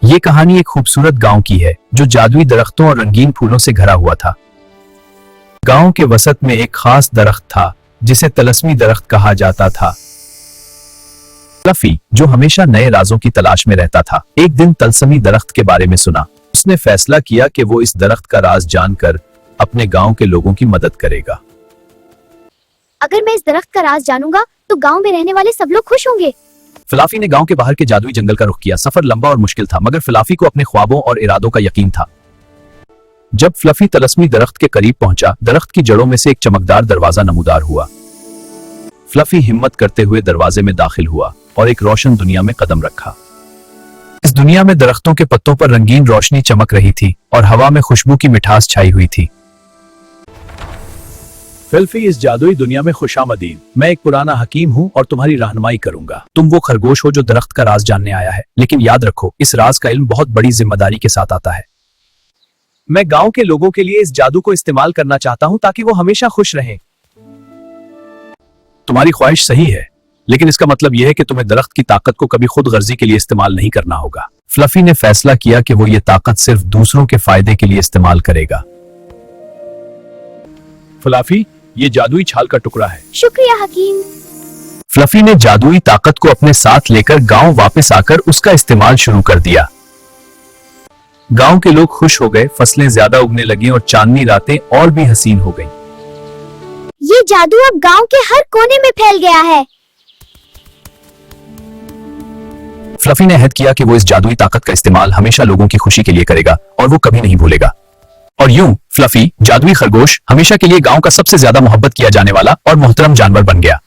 ये कहानी एक खूबसूरत गांव की है जो जादुई दरख्तों और रंगीन फूलों से घरा हुआ था। गांव के वसत में एक खास दरख्त था जिसे तलस्मी दरख्त कहा जाता था। फ्लफी, जो हमेशा नए राजों की तलाश में रहता था, एक दिन तलस्मी दरख्त के बारे में सुना। उसने फैसला किया कि वो इस दरख्त का राज जानकर अपने गांव के लोगों की मदद करेगा। अगर मैं इस दरख्त का राज जानूंगा तो गांव में रहने वाले सब लोग खुश होंगे। फ्लाफी ने गांव के बाहर के जादुई जंगल का रुख किया। सफर लंबा और मुश्किल था, मगर फ्लाफी को अपने ख्वाबों और इरादों का यकीन था। जब फ्लफी तलस्मी दरख्त के करीब पहुंचा, दरख्त की जड़ों में से एक चमकदार दरवाजा नमूदार हुआ। फ्लफी हिम्मत करते हुए दरवाजे में दाखिल हुआ और एक रोशन दुनिया में कदम रखा। इस दुनिया में दरख्तों के पत्तों पर रंगीन रोशनी चमक रही थी और हवा में खुशबू की मिठास छाई हुई थी। फ्लफी, इस जादुई दुनिया में खुशामदीद। मैं एक पुराना हकीम हूँ और तुम्हारी रहनुमाई करूंगा। तुम वो खरगोश हो जो दरख्त का राज जानने आया है, लेकिन याद रखो, इस राज का इल्म बहुत बड़ी जिम्मेदारी के साथ आता है। मैं गांव के लोगों के लिए इस जादू को इस्तेमाल करना चाहता हूँ ताकि वो हमेशा खुश रहें। तुम्हारी ख्वाहिश सही है, लेकिन इसका मतलब यह है कि तुम्हें दरख्त की ताकत को कभी खुद गर्जी के लिए इस्तेमाल नहीं करना होगा। फ्लफी ने फैसला किया कि वो ये ताकत सिर्फ दूसरों के फायदे के लिए इस्तेमाल करेगा। फ्लफी, ये जादुई छाल का टुकड़ा है। शुक्रिया हकीम। फ्लफी ने जादुई ताकत को अपने साथ लेकर गांव वापस आकर उसका इस्तेमाल शुरू कर दिया। गांव के लोग खुश हो गए, फसलें ज्यादा उगने लगी और चांदनी रातें और भी हसीन हो गईं। ये जादू अब गांव के हर कोने में फैल गया है। फ्लफी ने अहद किया कि वो इस जादुई ताकत का इस्तेमाल हमेशा लोगों की खुशी के लिए करेगा और वो कभी नहीं भूलेगा। और यूं फ्लफी, जादुई खरगोश, हमेशा के लिए गांव का सबसे ज्यादा मोहब्बत किया जाने वाला और मोहतरम जानवर बन गया।